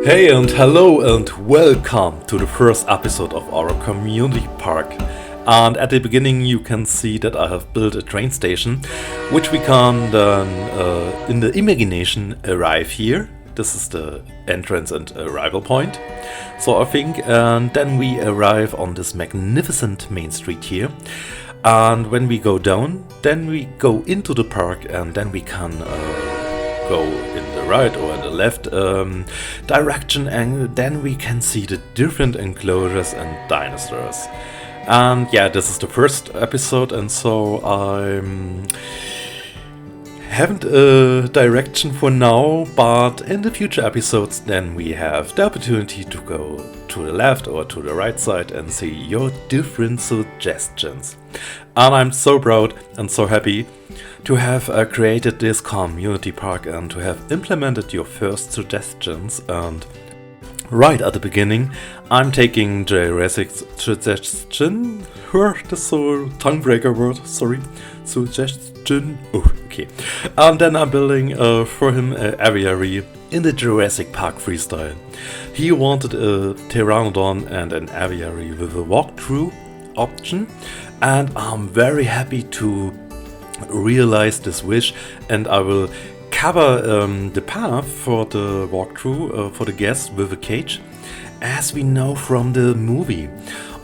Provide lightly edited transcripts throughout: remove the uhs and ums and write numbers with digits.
Hey and hello and welcome to the first episode of our community park. And at the beginning you can see that I have built a train station, which we can then in the imagination arrive here. This is the entrance and arrival point. So I think, and then we arrive on this magnificent main street here. And when we go down, then we go into the park and then we can go in the right or in the left direction, and then we can see the different enclosures and dinosaurs. And yeah, this is the first episode, and so I haven't a direction for now, but in the future episodes then we have the opportunity to go to the left or to the right side and see your different suggestions. And I'm so proud and so happy to have created this community park and to have implemented your first suggestions. And right at the beginning, I'm taking Jurassic's suggestion. That's so tongue breaker word, sorry. Suggestion. Oh, okay. And then I'm building for him an aviary in the Jurassic Park freestyle. He wanted a Pteranodon and an aviary with a walkthrough option, and I'm very happy to realize this wish, and I will cover the path for the walkthrough for the guests with a cage, as we know from the movie.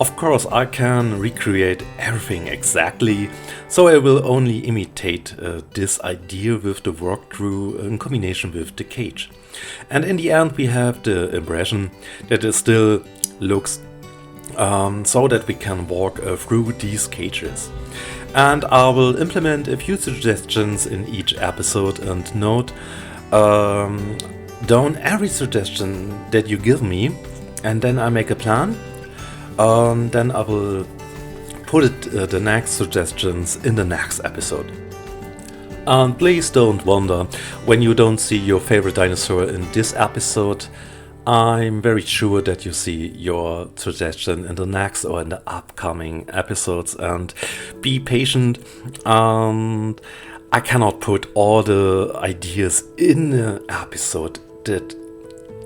Of course, I can recreate everything exactly, so I will only imitate this idea with the walkthrough in combination with the cage. And in the end, we have the impression that it still looks so that we can walk through these cages. And I will implement a few suggestions in each episode and note down every suggestion that you give me, and then I make a plan. Then I will put the next suggestions in the next episode. And please don't wonder when you don't see your favorite dinosaur in this episode. I'm very sure that you see your suggestion in the next or in the upcoming episodes, and be patient. And I cannot put all the ideas in an episode that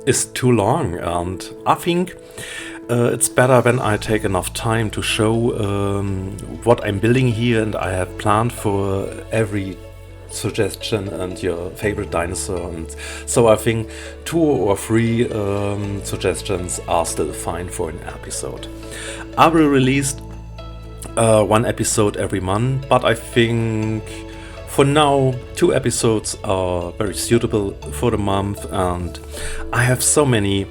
is too long, and I think it's better when I take enough time to show what I'm building here, and I have planned for every suggestion and your favorite dinosaur, and so I think 2 or 3 suggestions are still fine for an episode. I will release 1 episode every month, but I think for now 2 episodes are very suitable for the month, and I have so many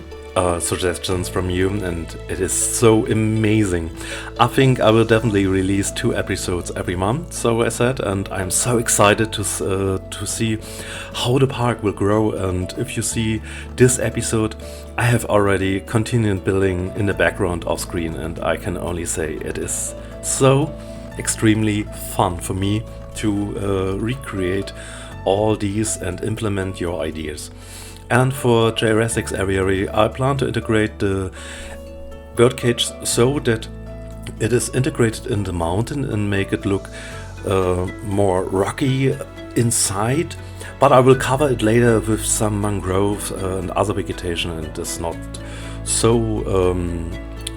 suggestions from you, and it is so amazing. I think I will definitely release 2 episodes every month, so I said, and I'm so excited to see how the park will grow. And if you see this episode, I have already continued building in the background off screen, and I can only say it is so extremely fun for me to recreate all these and implement your ideas. And for Jurassic's aviary, I plan to integrate the birdcage so that it is integrated in the mountain and make it look more rocky inside. But I will cover it later with some mangroves and other vegetation, and it's not so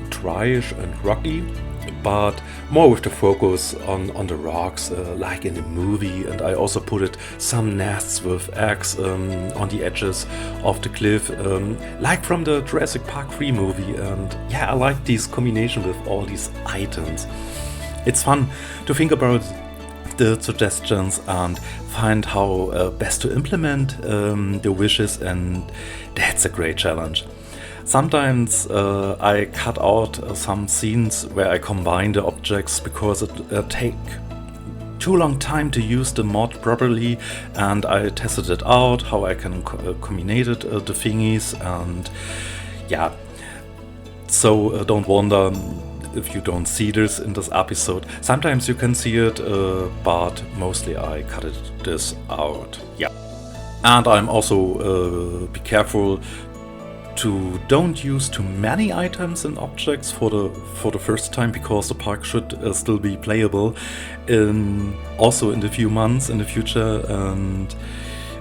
dryish and rocky, but more with the focus on the rocks, like in the movie. And I also put some nests with eggs on the edges of the cliff, like from the Jurassic Park 3 movie. And yeah, I like this combination with all these items. It's fun to think about the suggestions and find how best to implement the wishes, and that's a great challenge. Sometimes I cut out some scenes where I combine the objects because it take too long time to use the mod properly, and I tested it out how I can combine it, the thingies, and yeah. So don't wonder if you don't see this in this episode. Sometimes you can see it, but mostly I cut this out. Yeah, and I'm also be careful to don't use too many items and objects for the first time, because the park should still be playable also in the few months in the future. And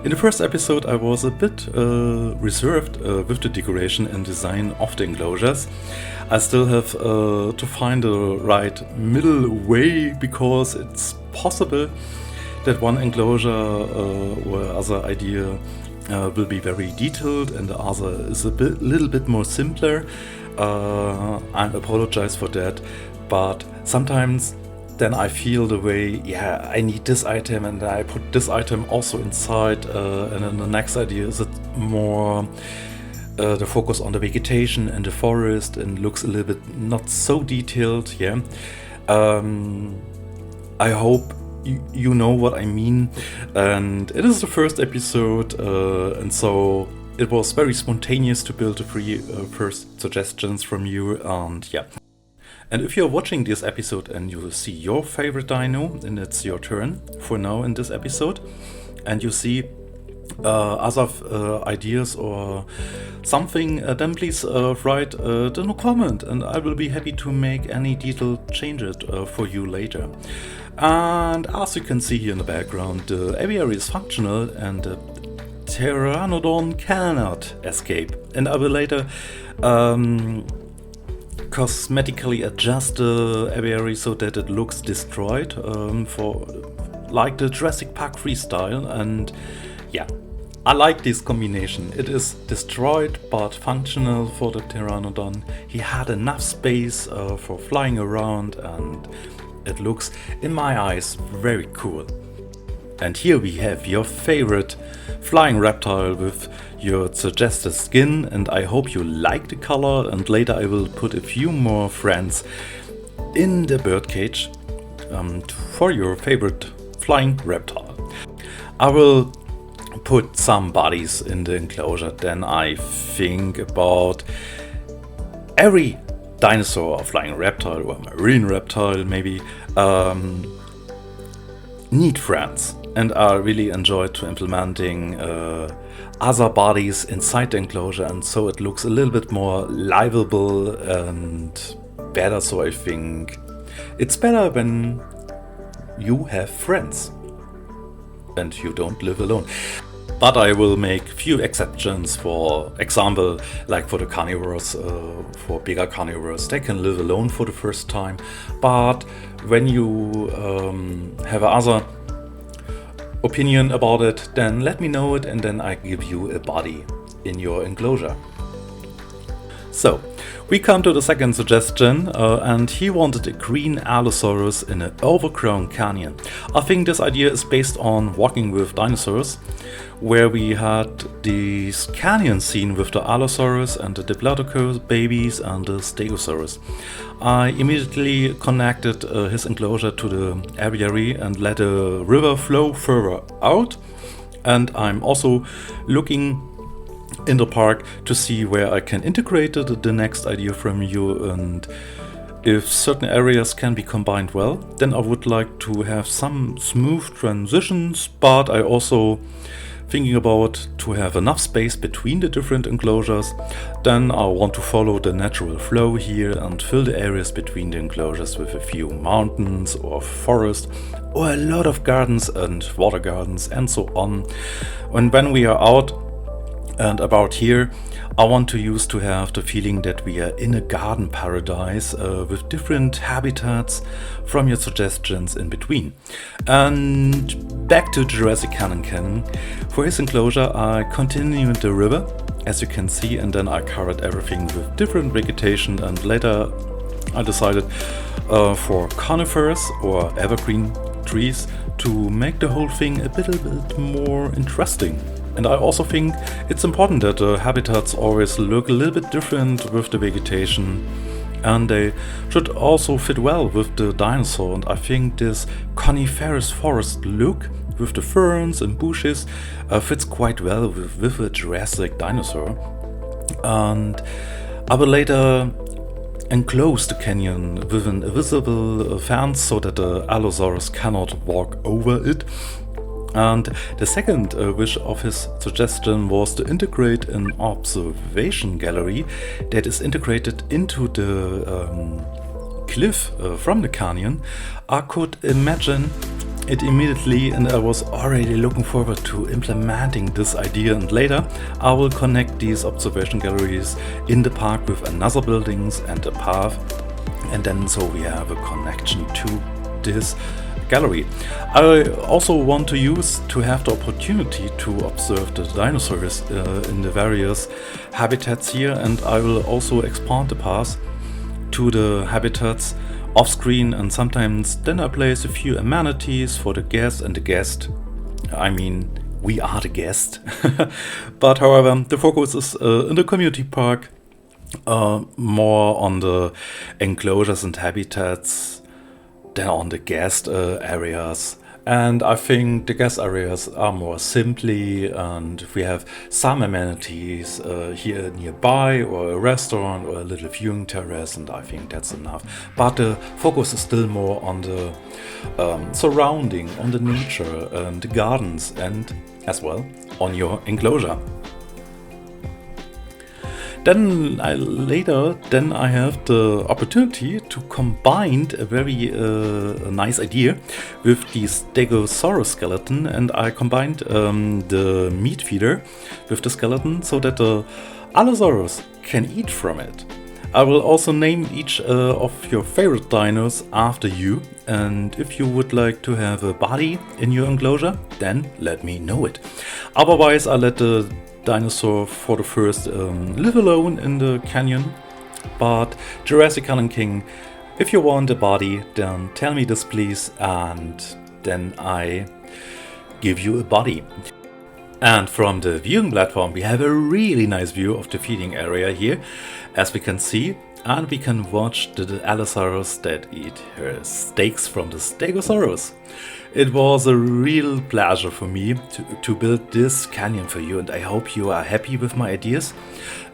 In the first episode I was a bit reserved with the decoration and design of the enclosures. I still have to find the right middle way, because it's possible that one enclosure or other idea will be very detailed and the other is little bit more simpler. I apologize for that, but sometimes then I feel the way, yeah, I need this item and I put this item also inside, and then the next idea is it more the focus on the vegetation and the forest and looks a little bit not so detailed, yeah. I hope you know what I mean, and it is the first episode, and so it was very spontaneous to build the first suggestions from you, and yeah. And if you're watching this episode and you see your favorite dino, and it's your turn for now in this episode, and you see other ideas or something, then please write in a comment, and I will be happy to make any detailed changes for you later. And as you can see here in the background, the aviary is functional and the Pteranodon cannot escape. And I will later cosmetically adjust the aviary so that it looks destroyed, for like the Jurassic Park freestyle. And yeah, I like this combination. It is destroyed but functional for the Pteranodon. He had enough space for flying around, and it looks, in my eyes, very cool. And here we have your favorite flying reptile with your suggested skin, and I hope you like the color, and later I will put a few more friends in the birdcage for your favorite flying reptile. I will put some bodies in the enclosure, then I think about every dinosaur or flying reptile or marine reptile maybe need friends, and I really enjoyed implementing other bodies inside the enclosure, and so it looks a little bit more livable and better. So I think it's better when you have friends and you don't live alone. But I will make few exceptions, for example, like for the carnivores, for bigger carnivores, they can live alone for the first time. But when you have other opinion about it, then let me know it, and then I give you a body in your enclosure. So, we come to the second suggestion, and he wanted a green Allosaurus in an overgrown canyon. I think this idea is based on Walking with Dinosaurs, where we had this canyon scene with the Allosaurus and the Diplodocus babies and the Stegosaurus. I immediately connected his enclosure to the aviary and let the river flow further out, and I'm also looking in the park to see where I can integrate the next idea from you, and if certain areas can be combined well, then I would like to have some smooth transitions, but I also thinking about to have enough space between the different enclosures. Then I want to follow the natural flow here and fill the areas between the enclosures with a few mountains or forest or a lot of gardens and water gardens and so on. And when we are out and about here, I want to have the feeling that we are in a garden paradise with different habitats from your suggestions in between. And back to Jurassic Canyon. For his enclosure, I continued the river, as you can see, and then I covered everything with different vegetation, and later I decided for conifers or evergreen trees to make the whole thing a little bit more interesting. And I also think it's important that the habitats always look a little bit different with the vegetation, and they should also fit well with the dinosaur. And I think this coniferous forest look with the ferns and bushes fits quite well with a Jurassic dinosaur. And I will later enclose the canyon with an invisible fence so that the Allosaurus cannot walk over it. And the second wish of his suggestion was to integrate an observation gallery that is integrated into the cliff from the canyon. I could imagine it immediately, and I was already looking forward to implementing this idea, and later I will connect these observation galleries in the park with another buildings and a path, and then so we have a connection to this gallery. I also want to have the opportunity to observe the dinosaurs in the various habitats here, and I will also expand the path to the habitats off screen, and sometimes then I place a few amenities for the guest, and the guest, I mean, we are the guest. But however, the focus is in the community park, more on the enclosures and habitats than on the guest areas. And I think the guest areas are more simply, and we have some amenities here nearby, or a restaurant or a little viewing terrace, and I think that's enough. But the focus is still more on the surrounding, on the nature and the gardens, and as well on your enclosure. Then I have the opportunity to combine a very nice idea with the Stegosaurus skeleton, and I combined the meat feeder with the skeleton so that the Allosaurus can eat from it. I will also name each of your favorite dinos after you, and if you would like to have a body in your enclosure, then let me know it. Otherwise, I'll let the dinosaur for the first live alone in the canyon. But Jurassic Canyon King, if you want a body, then tell me this please, and then I give you a body. And from the viewing platform we have a really nice view of the feeding area here, as we can see, and we can watch the Allosaurus that eat her steaks from the Stegosaurus. It was a real pleasure for me to build this canyon for you, and I hope you are happy with my ideas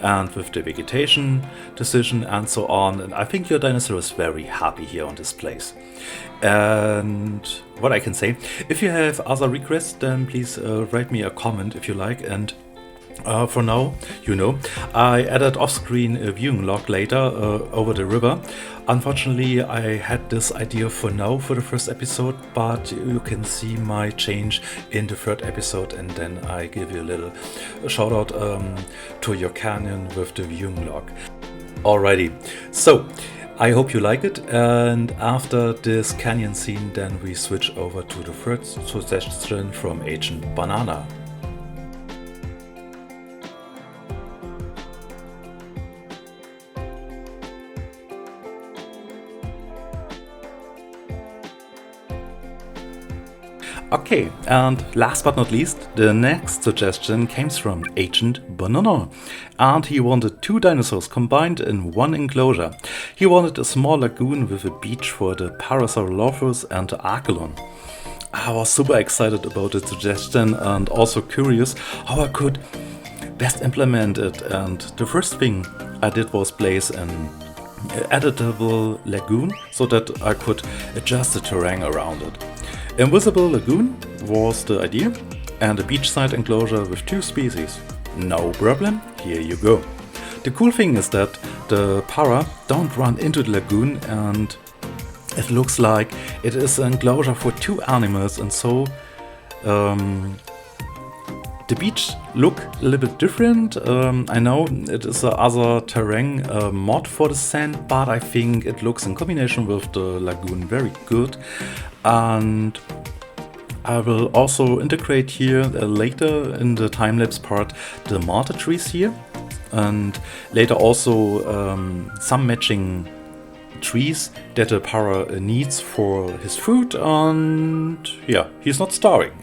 and with the vegetation decision and so on. And I think your dinosaur is very happy here on this place. And what I can say, if you have other requests, then please write me a comment if you like. And for now, I added off-screen a viewing log later over the river. Unfortunately, I had this idea for now for the first episode, but you can see my change in the third episode, and then I give you a little shout out to your canyon with the viewing log. Alrighty, so I hope you like it, and after this canyon scene, then we switch over to the third suggestion from Agent Banana. Okay, and last but not least, the next suggestion came from Agent Banana, and he wanted two dinosaurs combined in one enclosure. He wanted a small lagoon with a beach for the Parasaurolophus and the Archelon. I was super excited about the suggestion and also curious how I could best implement it, and the first thing I did was place an editable lagoon so that I could adjust the terrain around it. Invisible lagoon was the idea, and a beachside enclosure with two species. No problem, here you go. The cool thing is that the para don't run into the lagoon, and it looks like it is an enclosure for two animals, and so the beach look a little bit different. I know it is a other terrain mod for the sand, but I think it looks in combination with the lagoon very good. And I will also integrate here later in the time-lapse part the martyr trees here, and later also some matching trees that the para needs for his food, and yeah, he's not starving.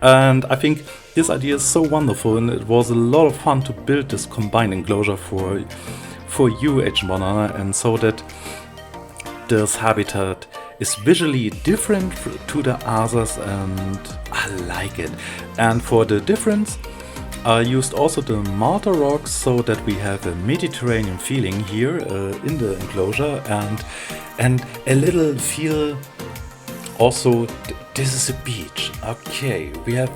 And I think this idea is so wonderful, and it was a lot of fun to build this combined enclosure for you, Agent Banana, and so that this habitat is visually different to the others, and I like it. And for the difference, I used also the martyr rocks so that we have a Mediterranean feeling here in the enclosure, and a little feel also this is a beach. Okay, we have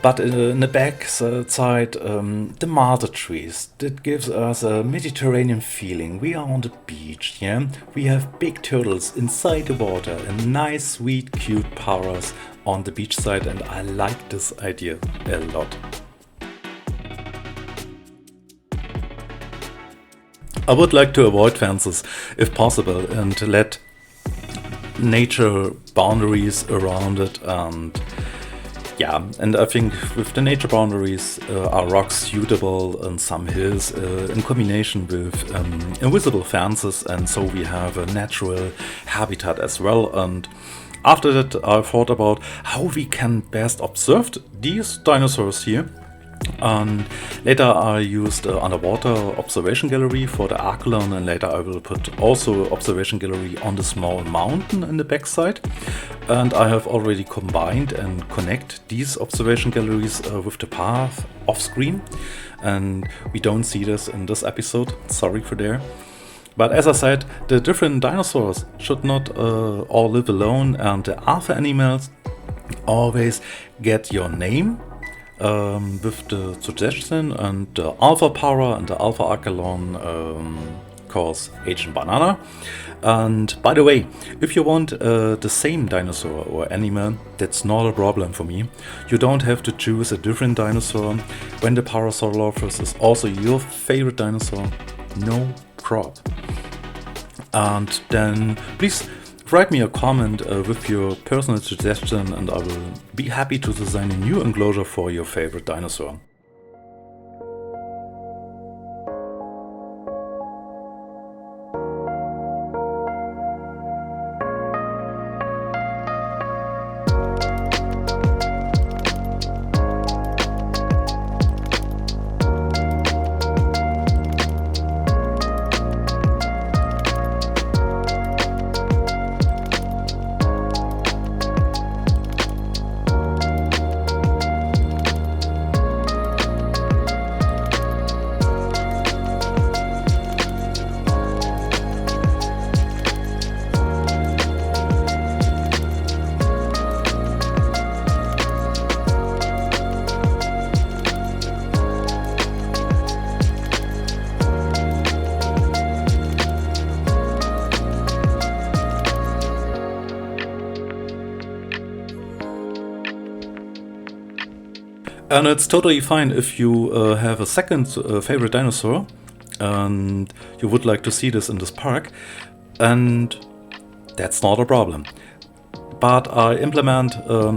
But in the back side, the mulder trees, that gives us a Mediterranean feeling. We are on the beach, yeah? We have big turtles inside the water and nice, sweet, cute paras on the beachside, and I like this idea a lot. I would like to avoid fences if possible and let nature boundaries around it, and I think with the nature boundaries are rocks suitable and some hills in combination with invisible fences, and so we have a natural habitat as well. And after that I thought about how we can best observe these dinosaurs here. And later I used underwater observation gallery for the Archelon, and later I will put also observation gallery on the small mountain in the backside. And I have already combined and connect these observation galleries with the path off screen, and we don't see this in this episode, sorry for there. But as I said, the different dinosaurs should not all live alone, and the alpha animals always get your name with the suggestion, and the alpha para and the alpha Archelon calls Agent Banana. And by the way, if you want the same dinosaur or animal, that's not a problem for me. You don't have to choose a different dinosaur. When the Parasaurolophus is also your favorite dinosaur, no problem. And then please write me a comment with your personal suggestion, and I will be happy to design a new enclosure for your favorite dinosaur. And it's totally fine if you have a second favorite dinosaur and you would like to see this in this park, and that's not a problem. But I implement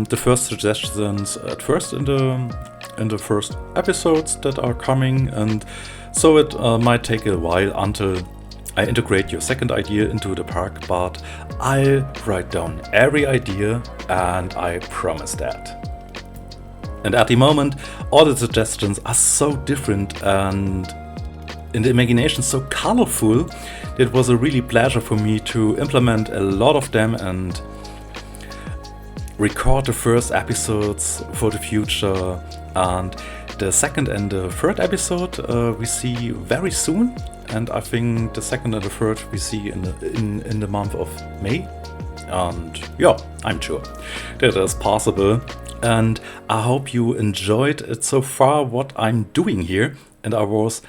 the first suggestions at first in the first episodes that are coming, and so it might take a while until I integrate your second idea into the park, but I'll write down every idea and I promise that. And at the moment, all the suggestions are so different and in the imagination so colorful that it was a really pleasure for me to implement a lot of them and record the first episodes for the future. And the second and the third episode we see very soon, and I think the second and the third we see in the month of May. And yeah, I'm sure that is possible. And I hope you enjoyed it so far, what I'm doing here, and I was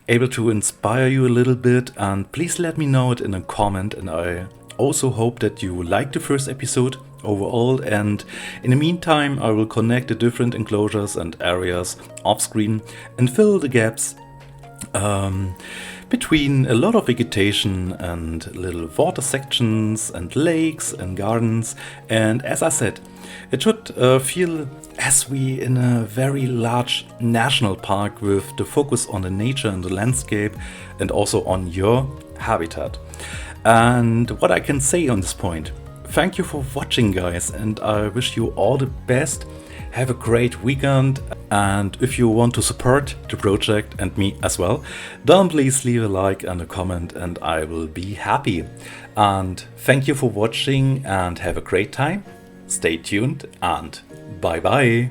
able to inspire you a little bit. And please let me know it in a comment, and I also hope that you liked the first episode overall. And in the meantime, I will connect the different enclosures and areas off screen and fill the gaps between a lot of vegetation and little water sections and lakes and gardens. And as I said, it should feel as we in a very large national park with the focus on the nature and the landscape and also on your habitat. And what I can say on this point, thank you for watching, guys, and I wish you all the best. Have a great weekend, and if you want to support the project and me as well, then please leave a like and a comment and I will be happy. And thank you for watching and have a great time. Stay tuned and bye bye.